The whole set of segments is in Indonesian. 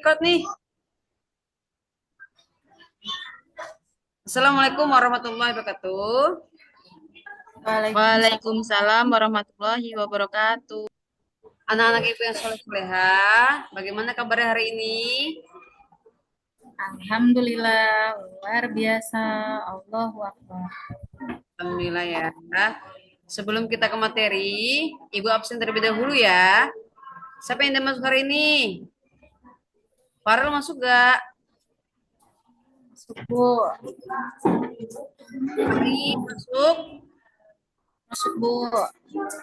record nih. Assalamualaikum warahmatullahi wabarakatuh. Waalaikumsalam. Waalaikumsalam warahmatullahi wabarakatuh. Anak-anak ibu yang soleh soleha, bagaimana kabarnya hari ini? Alhamdulillah, luar biasa. Allahu Akbar. Alhamdulillah ya. Sebelum kita ke materi, ibu absen terlebih dahulu ya. Siapa yang udah masuk hari ini? Farel masuk gak? Masuk, Bu. Ari masuk? Masuk, Bu.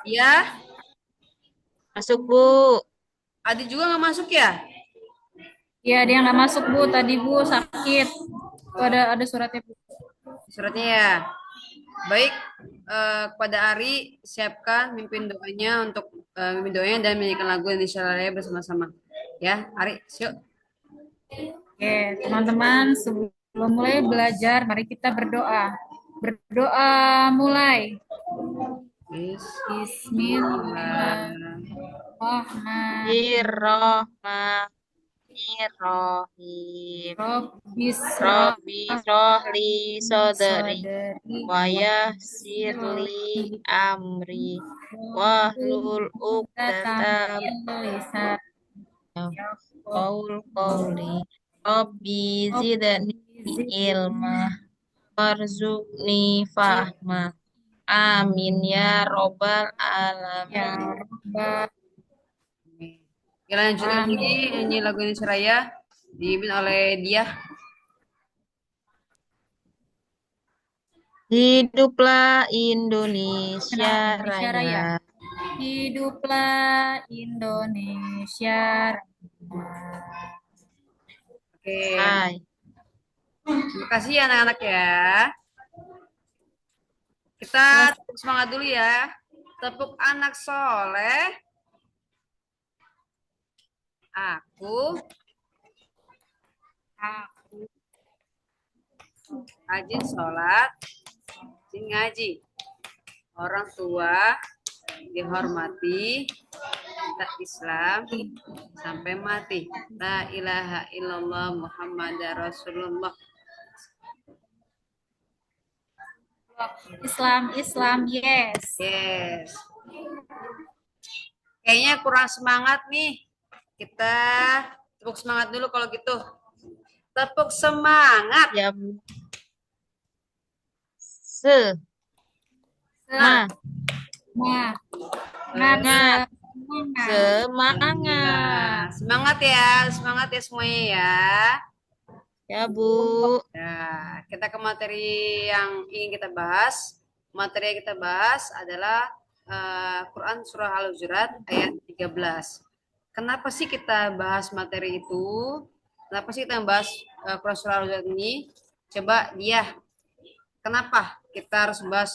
Ya. Masuk, Bu. Adi juga nggak masuk ya? Ya, dia nggak masuk, Bu. Tadi, Bu, sakit. Tuh ada suratnya, Bu. Suratnya ya. Baik, kepada Ari, siapkan mimpin doanya untuk mimpin doanya dan menyanyikan lagu Indonesia Raya bersama-sama. Ya, Ari, yuk. Oke, teman-teman, sebelum mulai belajar, mari kita berdoa. Berdoa mulai. Bismillahirrahmanirrahim. Bismillahirrahmanirrahim. Rabbis Rabbi srohli sodri sadari wa yassirli amri wahlul uqdatam lisan qaul qawli. Rabbi zidni ilma warzuqni fahma. Amin ya robbal ya alamin. Rabbal Kita lanjut lagi Alamin. nyanyi lagu Indonesia Raya dipimpin oleh dia. Hiduplah Indonesia Indonesia Raya. Raya. Hiduplah Indonesia Raya. Oke, Hai. terima kasih ya anak-anak ya. Kita tepuk semangat dulu ya. Tepuk anak soleh. Aku rajin sholat, rajin ngaji. Orang tua dihormati, kita Islam sampai mati. La ilaha illallah Muhammad Rasulullah. Islam, yes. Yes. Kayaknya kurang semangat nih. Kita tepuk semangat dulu kalau gitu. Tepuk semangat. Ya, Bu. Se. Ma. Nah, Semangat. semangat. Semangat. Semangat ya, semangat ya semuanya ya. Ya, Bu. Nah, kita ke materi yang ingin kita bahas. Materi yang kita bahas adalah Quran Surah Al-Hujurat ayat 13. Kenapa sih kita bahas materi itu? Kenapa sih kita bahas Quran Surah Al-Hujurat ini? Coba dia, kenapa kita harus bahas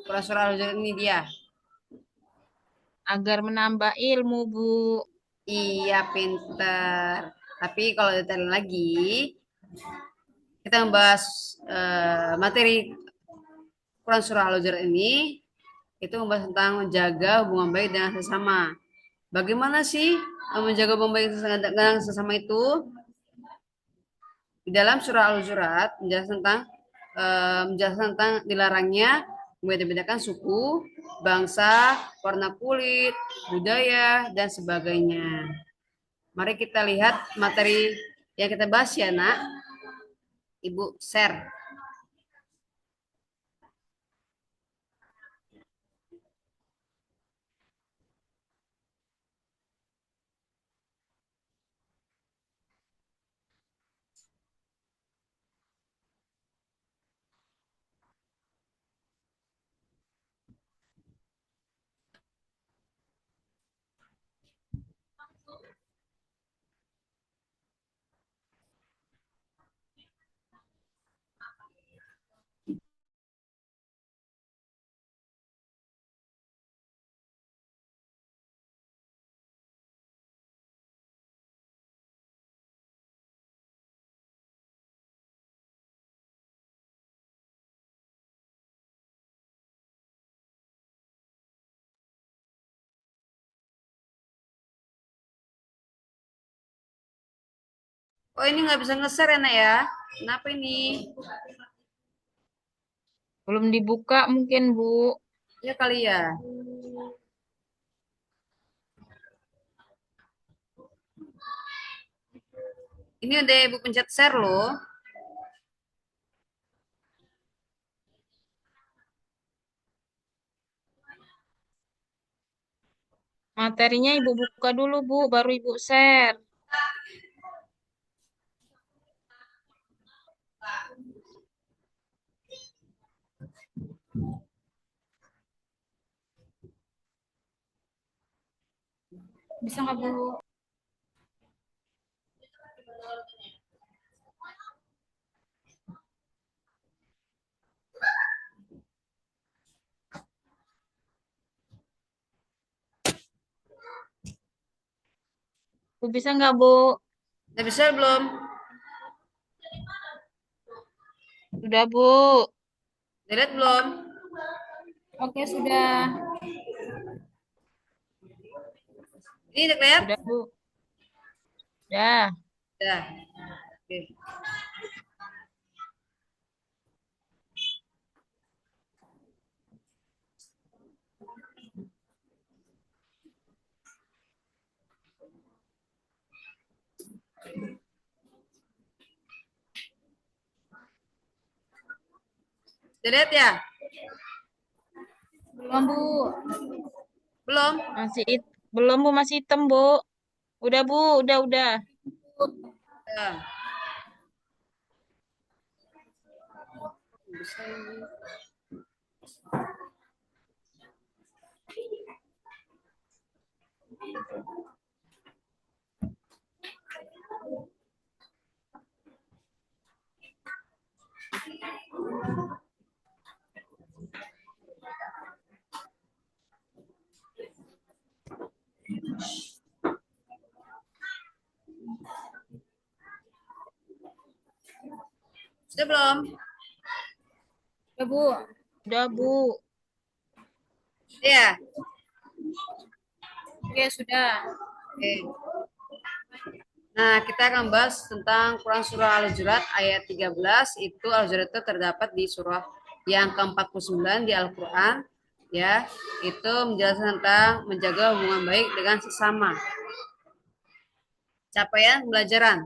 Quran Surah Al-Hujurat ini dia? Agar menambah ilmu, Bu. Iya, pinter. Tapi kalau detail lagi, kita membahas materi Quran Surah Al-Hujurat ini itu membahas tentang menjaga hubungan baik dengan sesama. Bagaimana sih menjaga hubungan baik dengan sesama itu? Di dalam surah Al-Hujurat menjelaskan tentang dilarangnya membeda-bedakan suku, bangsa, warna kulit, budaya, dan sebagainya. Mari kita lihat materi yang kita bahas ya, Nak. Ibu share. Oh, ini nggak bisa nge-share ya, Nak ya? Kenapa ini? Belum dibuka mungkin, Bu. Ya kali ya. Ini udah Ibu pencet share loh. Materinya Ibu buka dulu, Bu, baru Ibu share. Bisa nggak Bu? Bu, bisa nggak, Bu? Udah bisa belum? Sudah, Bu. Dilihat belum? Oke, sudah. Ini udah kelihatan? Sudah, Bu. Sudah. Udah. Oke. Dilihat ya? Belum Bu. Belum? Belum, Bu, masih hitam, Bu. Udah, Bu, udah. Ya. Bisa ini. Sudah belum? Udah Bu. Udah, Bu. Ya. Oke, sudah. Oke. Nah, kita akan bahas tentang Quran Surah Al-Hujurat ayat 13. Itu Al-Hujurat itu terdapat di surah yang ke-49 di Al-Quran. Ya, itu menjelaskan tentang menjaga hubungan baik dengan sesama. Capaian pembelajaran.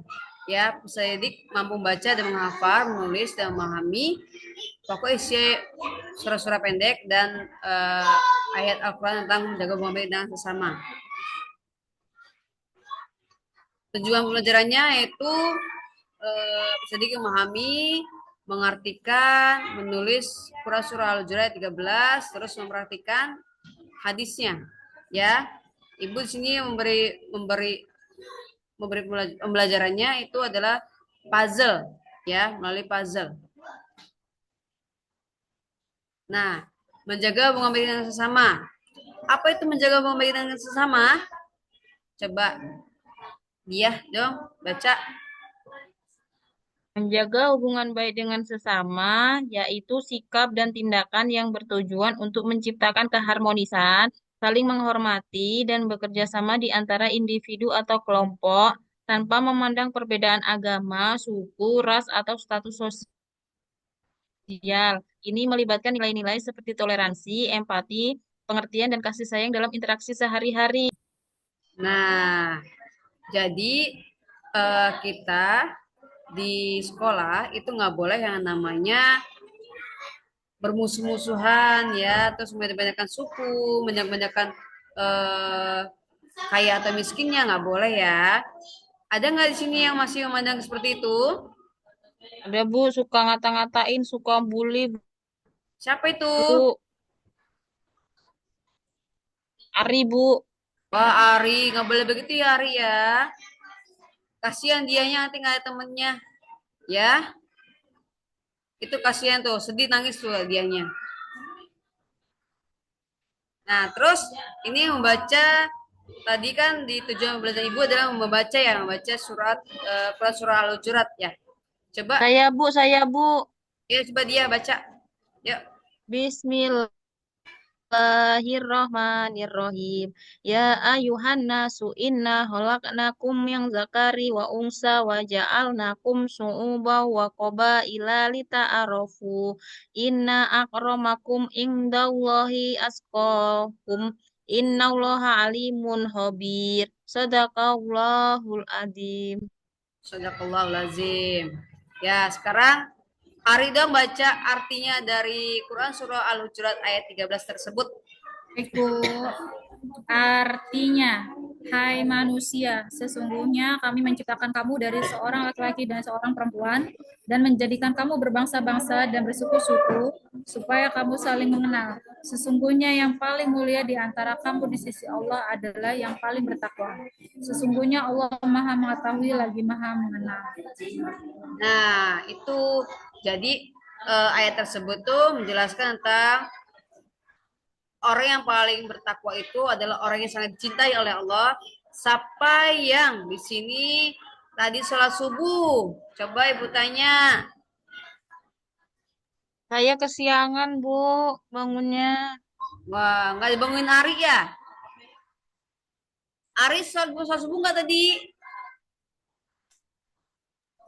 Ya, peserta didik mampu membaca dan menghafal, menulis dan memahami pokok isi surah-surah pendek dan ayat Al-Quran tentang menjaga hubungan baik dengan sesama. Tujuan pembelajarannya yaitu sedikit memahami, mengartikan, menulis surah Al-Hujurat 13, terus mempraktikkan hadisnya. Ya, Ibu di sini memberi pembelajarannya itu adalah puzzle, ya, melalui puzzle. Nah, menjaga hubungan baik dengan sesama. Apa itu menjaga hubungan baik dengan sesama? Coba dia dong baca. Menjaga hubungan baik dengan sesama, yaitu sikap dan tindakan yang bertujuan untuk menciptakan keharmonisan, saling menghormati, dan bekerja sama di antara individu atau kelompok tanpa memandang perbedaan agama, suku, ras, atau status sosial. Ini melibatkan nilai-nilai seperti toleransi, empati, pengertian, dan kasih sayang dalam interaksi sehari-hari. Nah, jadi kita di sekolah itu nggak boleh yang namanya bermusuh-musuhan ya, terus banyak-banyakan suku, banyak-banyakan eh, kaya atau miskinnya nggak boleh ya. Ada nggak di sini yang masih memandang seperti itu? Ada, Bu, suka ngata-ngatain, suka bully, Siapa itu? Bu. Ari, Bu. Wah, Ari, nggak boleh begitu ya Ari ya. Kasihan dianya nanti nggak ada temennya. Ya, itu kasihan tuh, sedih nangis tuh dianya. Nah, terus ini membaca tadi kan di tujuan belajar ibu adalah membaca ya, membaca surat surah Al-Hujurat ya. Coba, Saya, Bu. ya coba dia baca. Yuk. Bismillahirrahmanirrahim. Bismillahirrahmanirrahim. Ya ayuhan nasu inna khalaqnakum min zakari wa unsa wa ja'alnakum syu'uban wa qabaila lita'arafu. Inna akramakum indallahi asqakum. Innallaha alimun khabir. Sadaqallahul adzim. Sadaqallahul lazim. Ya, sekarang Ari dong baca artinya dari Quran surah Al-Hujurat ayat 13 tersebut. Baik, Bu. Artinya, hai manusia, sesungguhnya kami menciptakan kamu dari seorang laki-laki dan seorang perempuan dan menjadikan kamu berbangsa-bangsa dan bersuku-suku supaya kamu saling mengenal. Sesungguhnya yang paling mulia di antara kamu di sisi Allah adalah yang paling bertakwa. Sesungguhnya Allah Maha mengetahui lagi Maha mengenal. Nah, itu jadi ayat tersebut tuh menjelaskan tentang orang yang paling bertakwa itu adalah orang yang sangat dicintai oleh Allah. Siapa yang di sini tadi sholat subuh? Coba Ibu tanya. Saya kesiangan, Bu, bangunnya. Wah, nggak dibangunin Ari ya? Ari sholat subuh nggak tadi?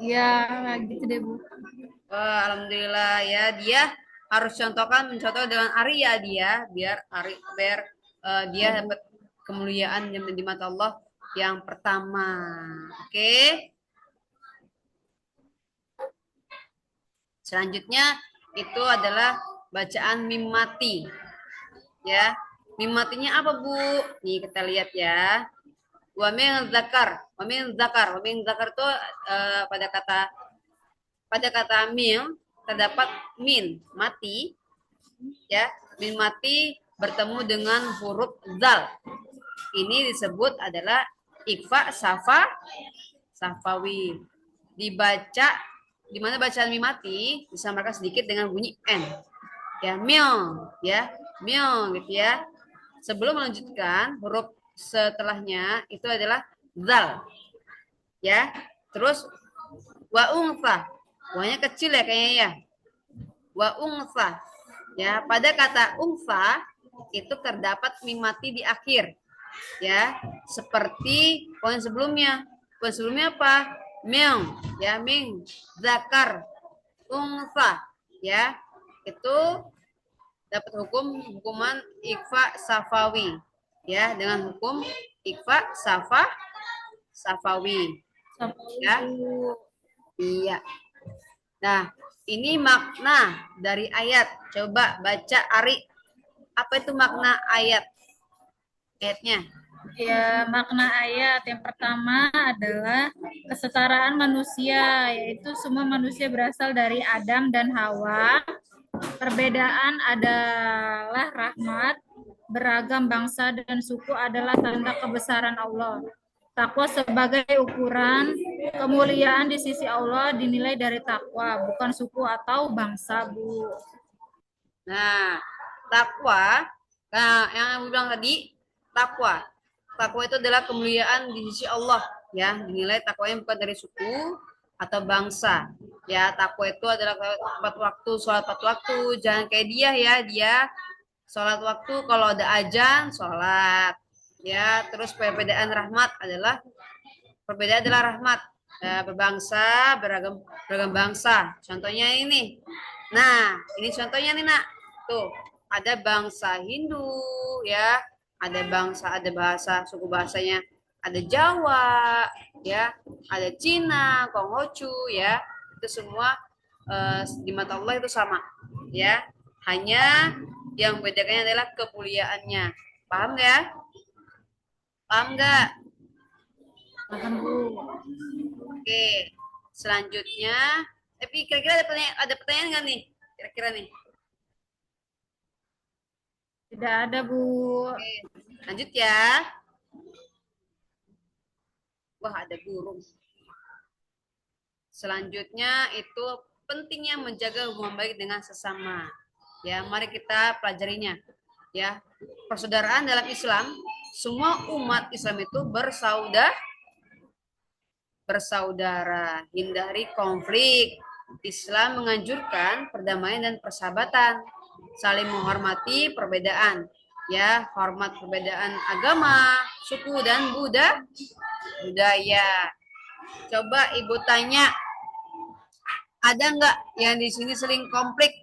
Ya, gitu deh, Bu. Wah, alhamdulillah ya, dia harus mencontoh dengan Ari ya dia, biar dia dapat kemuliaan di mata Allah yang pertama. Oke. Selanjutnya itu adalah bacaan mim mati. Ya. Mim matinya apa, Bu? Nih kita lihat ya. Wa min zakar. Wa min zakar. Wa min zakar itu pada kata mim terdapat min mati, ya. Min mati bertemu dengan huruf zal. Ini disebut adalah ikfa safawi. Dibaca di mana bacaan mim mati disamarkan sedikit dengan bunyi n. Ya, mil, ya. Mil gitu ya. Sebelum melanjutkan huruf setelahnya itu adalah zal. Ya. Terus wa unfa. Wanya kecil ya kayaknya ya. Wa unfa. Ya, pada kata unfa itu terdapat mim mati di akhir. Ya, seperti poin sebelumnya. Poin sebelumnya apa? Ming, ya, ming, zakar, unfa, ya. Itu dapat hukuman ikfa safawi, ya, dengan hukum ikfa safawi. Ya. Iya. Nah, ini makna dari ayat. Coba baca Ari. Apa itu makna ayat? Ayatnya. Ya, makna ayat yang pertama adalah kesetaraan manusia, yaitu semua manusia berasal dari Adam dan Hawa. Perbedaan adalah rahmat, beragam bangsa dan suku adalah tanda kebesaran Allah. Takwa sebagai ukuran kemuliaan di sisi Allah dinilai dari takwa, bukan suku atau bangsa, Bu. Nah, takwa, yang aku bilang tadi, takwa. Takwa itu adalah kemuliaan di sisi Allah, ya. Dinilai takwanya bukan dari suku atau bangsa. Ya, takwa itu adalah tepat waktu, sholat tepat waktu. Jangan kayak dia ya, dia sholat waktu kalau ada azan, sholat. Ya, terus perbedaan rahmat. Ya, berbangsa, beragam bangsa. Contohnya ini. Nah, ini contohnya nih, Nak. Tuh, ada bangsa Hindu, ya. Ada bahasa, suku bahasanya. Ada Jawa, ya. Ada Cina, Konghucu, ya. Itu semua di mata Allah itu sama, ya. Hanya yang membedakannya adalah kemuliaannya. Paham nggak ya? Paham nggak? Paham, Bu. Oke, selanjutnya, tapi kira-kira ada pertanyaan nggak nih? Kira-kira nih. Tidak ada, Bu. Oke, lanjut ya. Wah, ada burung. Selanjutnya itu pentingnya menjaga hubungan baik dengan sesama. Ya, mari kita pelajarinya. Ya, persaudaraan dalam Islam, semua umat Islam itu bersaudara, hindari konflik. Islam menganjurkan perdamaian dan persahabatan. saling menghormati perbedaan. Ya, hormat perbedaan agama, suku dan budaya. Coba Ibu tanya, ada nggak yang di sini sering konflik,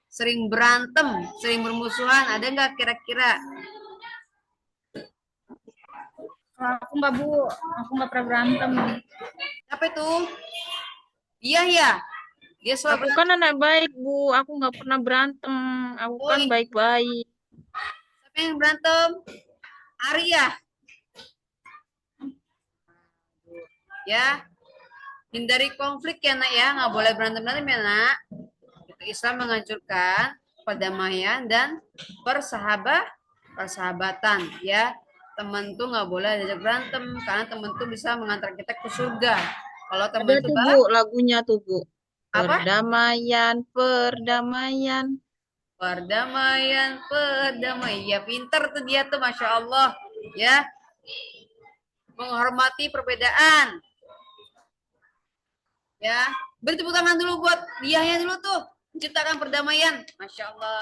sering berantem, sering bermusuhan? Ada nggak kira-kira? Aku nggak Bu, aku nggak pernah berantem. Siapa itu? Iya ya, dia selalu Aku kan anak baik, Bu. Aku nggak pernah berantem. Aku Oh, kan baik-baik. siapa yang berantem? Ari ya? Ya, hindari konflik ya nak ya, nggak boleh berantem-berantem ya nak. Itu Islam menganjurkan perdamaian dan persahabatan ya. Teman tuh nggak boleh diajak berantem karena teman tuh bisa mengantar kita ke surga. Kalau Ada teman itu tuh, Bu, lagunya tuh, Bu. apa? Perdamaian, perdamaian. Perdamaian. Ya pinter tuh dia tuh, masya Allah ya, menghormati perbedaan ya. Beri tepuk tangan dulu buat dianya dulu tuh, menciptakan perdamaian. Masya Allah.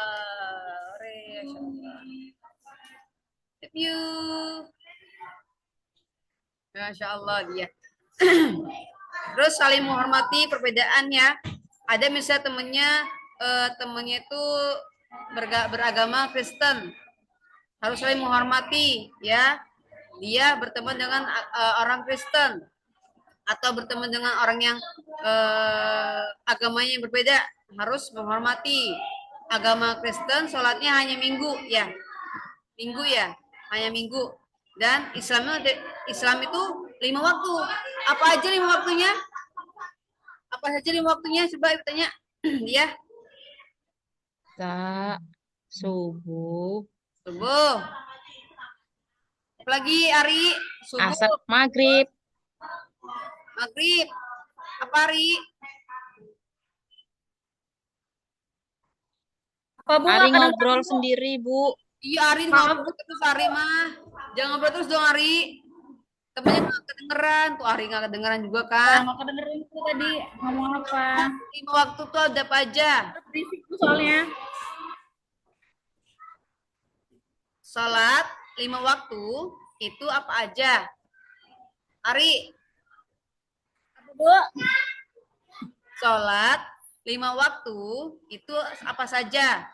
Masya Allah. Thank you. Masya Allah dia. Terus saling menghormati perbedaannya. Ada misalnya temennya itu beragama Kristen, harus saling menghormati ya. Dia berteman dengan orang Kristen atau berteman dengan orang yang agamanya yang berbeda, harus menghormati. Agama Kristen sholatnya hanya minggu ya, hanya minggu. Dan Islam itu 5 waktu. Apa aja 5 waktunya? Apa saja 5 waktunya? Coba ibu tanya dia. Sa, subuh, Subuh. Apalagi Ari, asar, subuh, maghrib. maghrib. Apa Ari? Apa Bu Ari nggak ngobrol kedengeran Bu? sendiri, Bu. Iya Ari Maaf ngobrol Bu, terus Ari mah. Jangan ngobrol terus dong Ari. Temennya nggak kedengeran. Tuh Ari nggak kedengeran juga kan. nggak kedengeran Bu tadi ngomong apa? 5 waktu tuh ada apa aja? Berisik Bu soalnya. Sholat 5 waktu itu apa aja? Ari, Apa Bu? sholat 5 waktu itu apa saja?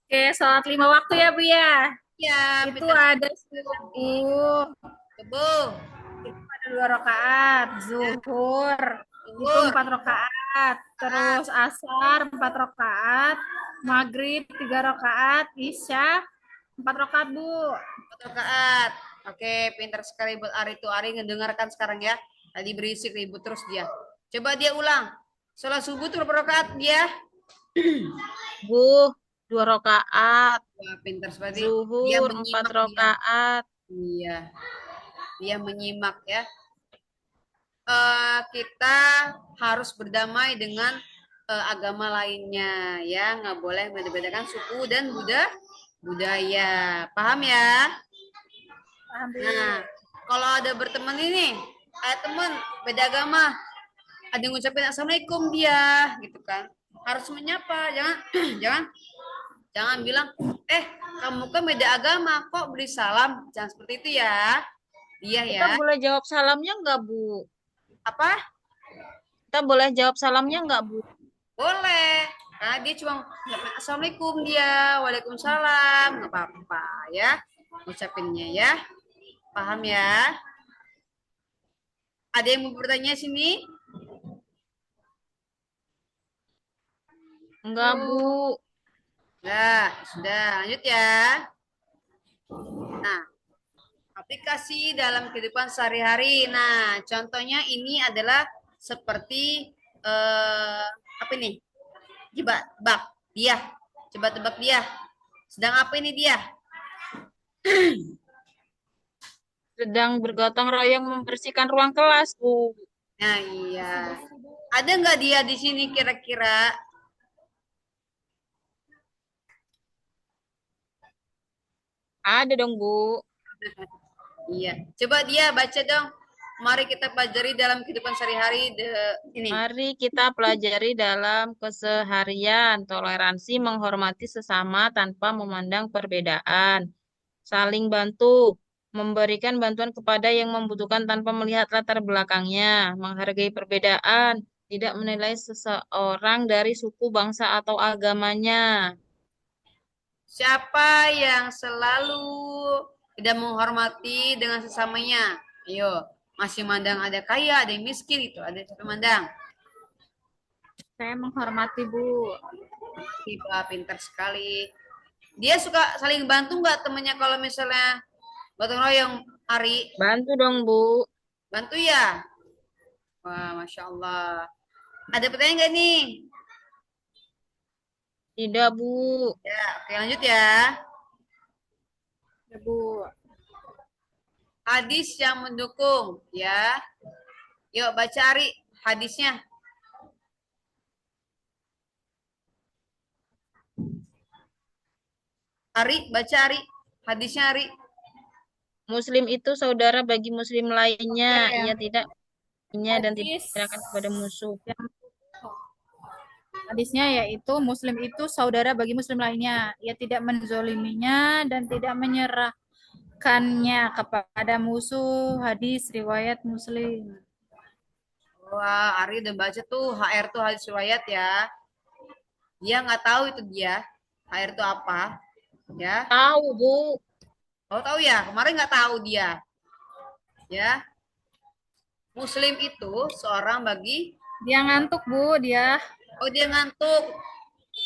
Oke, sholat 5 waktu ya Bu ya. Ya, Itu pintar ada subuh, subuh, itu ada 2 rakaat, zuhur, itu zuhur, 4 rakaat, terus asar 4 rakaat, maghrib 3 rakaat, isya 4 rakaat Bu. 4 rakaat. Oke, pintar sekali buat Ari tuh. Ari ngedengarkan sekarang ya. Tadi berisik ribut terus dia. Coba dia ulang. Sholat subuh tuh berapa rakaat dia? Subuh, 2 rakaat. Wah, pintar sekali. Dia Zuhur, 4 menyimak dia. rakaat. Iya, dia menyimak ya. Kita harus berdamai dengan agama lainnya ya, nggak boleh membedakan suku dan budaya. Paham ya? Paham Bu? Nah, kalau ada berteman ini, teman beda agama, ada yang ngucapin assalamualaikum dia, gitu kan? Harus menyapa, jangan jangan jangan bilang, kamu kan beda agama, kok beri salam? Jangan seperti itu ya. Dia Kita ya. boleh jawab salamnya nggak, Bu? Apa? Kita boleh jawab salamnya nggak, Bu? Boleh. Karena dia cuma assalamualaikum dia, waalaikumsalam, nggak apa-apa ya, ngucapinnya ya. Paham ya? Ada yang mau bertanya sini? Enggak, Bu. Sudah, lanjut ya. Nah, aplikasi dalam kehidupan sehari-hari. Nah, contohnya ini adalah seperti apa ini? Tebak dia. Coba tebak dia. Sedang apa ini dia? Sedang bergotong royong membersihkan ruang kelas, Bu. Nah, iya. Ada nggak dia di sini kira-kira? Ada dong, Bu. Iya. Coba dia baca dong. Mari kita pelajari dalam kehidupan sehari-hari ini. Mari kita pelajari dalam keseharian toleransi menghormati sesama tanpa memandang perbedaan, saling bantu, memberikan bantuan kepada yang membutuhkan tanpa melihat latar belakangnya, menghargai perbedaan, tidak menilai seseorang dari suku, bangsa, atau agamanya. Siapa yang selalu tidak menghormati dengan sesamanya? Ayo, masih mandang ada kaya, ada yang miskin itu, ada yang mandang. Saya menghormati, Bu. Tiba, pintar sekali. Dia suka saling bantu nggak temennya kalau misalnya gotong royong Ari? Bantu dong, Bu. Bantu ya? Wah, Masya Allah. Ada pertanyaan nggak nih? Tidak, Bu. Ya, oke lanjut ya. Ya, Bu. Hadis yang mendukung, ya. Yuk baca Ari hadisnya. Ari, baca Ari. Hadisnya Ari. Muslim itu saudara bagi muslim lainnya. Oke. Ia tidak dan tidak Hadis menyerahkan kepada musuh. Hadisnya yaitu Muslim itu saudara bagi Muslim lainnya. Ia tidak menzoliminya dan tidak menyerahkannya kepada musuh. Hadis riwayat Muslim. Wah, Ari udah baca tuh HR tuh hadis riwayat ya. Dia nggak tahu itu dia. HR itu apa? Ya. Tahu, Bu. Oh tahu ya. Kemarin nggak tahu dia. Ya. Muslim itu seorang bagi. Dia ngantuk, Bu. Oh dia ngantuk.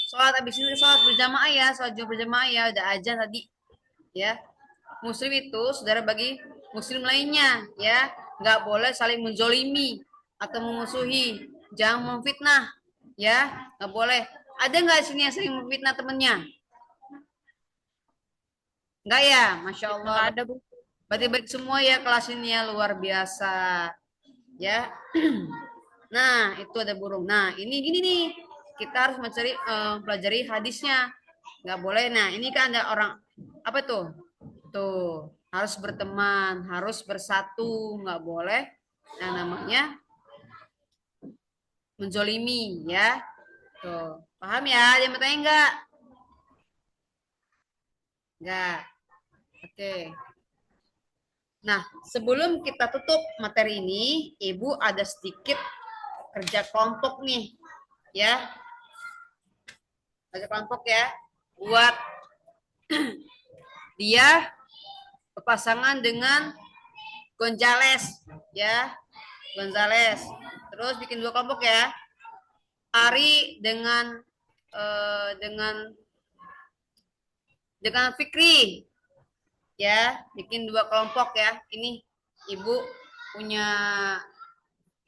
Sholat abis ini sholat berjamaah ya. Sholat Jumat berjamaah ya. Udah azan tadi. Ya. Muslim itu saudara bagi Muslim lainnya. Ya. Nggak boleh saling menzolimi atau memusuhi. Jangan memfitnah. Ya. Nggak boleh. Ada nggak di sini yang sering memfitnah temennya? Enggak ya, Masya Allah. Nggak ada, Bu. Berarti baik semua ya kelas ini ya, luar biasa. Ya. Nah, itu ada burung. Nah, ini gini nih. Kita harus mencari pelajari hadisnya. Nggak boleh. Nah, ini kan ada orang apa tuh? Tuh, harus berteman, harus bersatu, nggak boleh. Nah, namanya menzolimi ya. Tuh, paham ya? Dia bertanya enggak? Enggak. Oke. Nah, sebelum kita tutup materi ini, Ibu ada sedikit kerja kelompok nih. Ya. Kerja kelompok ya. Buat dia berpasangan dengan Gonzales ya. Gonzales. Terus bikin 2 kelompok ya. Ari dengan Fikri ya, bikin 2 kelompok ya. Ini Ibu punya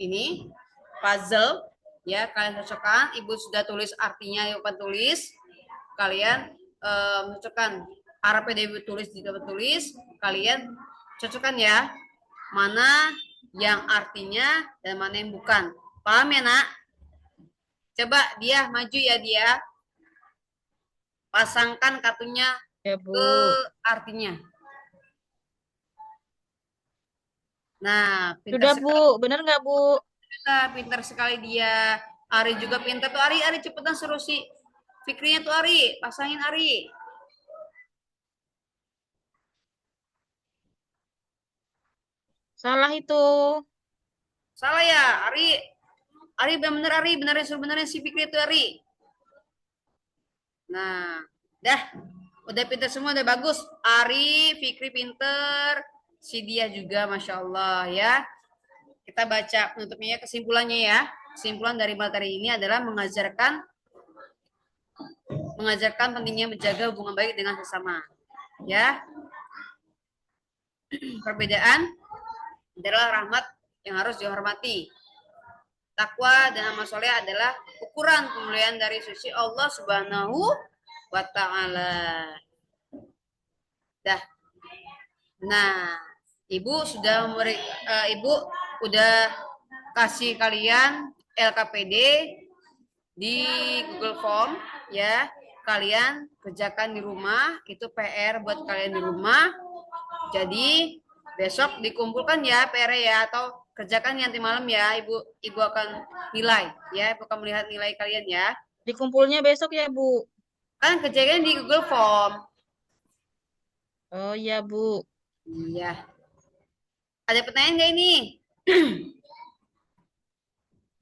ini puzzle ya, kalian cocokkan. Ibu sudah tulis artinya, Ibu tulis. Kalian cocokkan Arabnya Ibu tulis, juga tulis. Kalian cocokkan ya, mana yang artinya dan mana yang bukan. Paham ya, Nak? Coba dia maju ya, dia pasangkan kartunya Ya, Bu. ke artinya. Nah, Sudah, Bu. Benar nggak, Bu? Pintar sekali dia. Ari juga pintar tuh. Ari cepetan suruh si Fikrinya tuh Ari. Pasangin Ari. Salah itu. Salah ya, Ari. Ari benar Ari. Benerin suruh benerin si Fikri itu Ari. Nah, dah. Udah pintar semua, udah bagus. Ari, Fikri pintar. Si dia juga, Masya Allah ya. Kita baca penutupnya, kesimpulannya ya. Kesimpulan dari materi ini adalah mengajarkan pentingnya menjaga hubungan baik dengan sesama. Ya. Perbedaan adalah rahmat yang harus dihormati. Takwa dan amal soleh adalah ukuran kemuliaan dari sisi Allah Subhanahu wa Ta'ala. Dah. Nah, Ibu sudah Ibu udah kasih kalian LKPD di Google Form ya. Kalian kerjakan di rumah, itu PR buat kalian di rumah. Jadi Besok dikumpulkan ya PR ya, atau kerjakan nanti malam ya. Ibu akan nilai ya. Ibu akan melihat nilai kalian ya. Dikumpulnya besok ya, Bu. Kan kerjakan di Google Form. Oh iya, Bu. Iya. Ada pertanyaan nggak ini?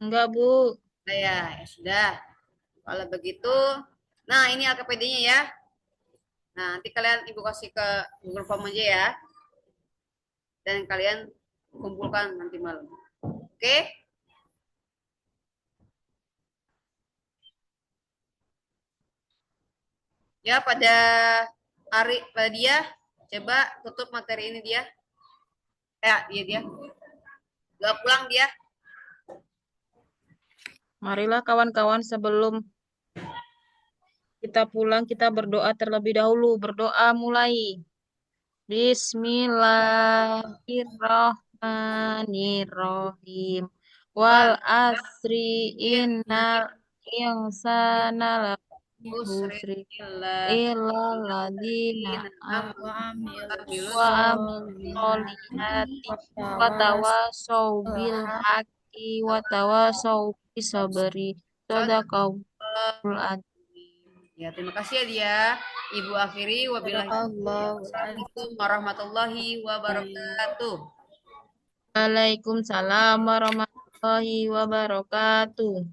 Enggak, Bu. Ya sudah. Kalau begitu, nah ini LKPD-nya ya. Nah, nanti kalian ibu kasih ke Google Form aja ya. Dan kalian kumpulkan nanti malam. Oke? Ya, pada dia, coba tutup materi ini dia. Dia. Gak pulang dia. Marilah kawan-kawan sebelum kita pulang kita berdoa terlebih dahulu. Berdoa mulai. Bismillahirrahmanirrahim. Wal asri innal insana lafi khusri illa ladina amanu Wa amilus wa solihati amilolihati wa watawas tawasau bil haqi wa tawasau bisabri. Sadaqallahul adzim. Ya, terima kasih ya dia. Ibu akhiri wabillahi Sadaqallahu Assalamualaikum warahmatullahi wabarakatuh. Waalaikumsalam warahmatullahi wabarakatuh.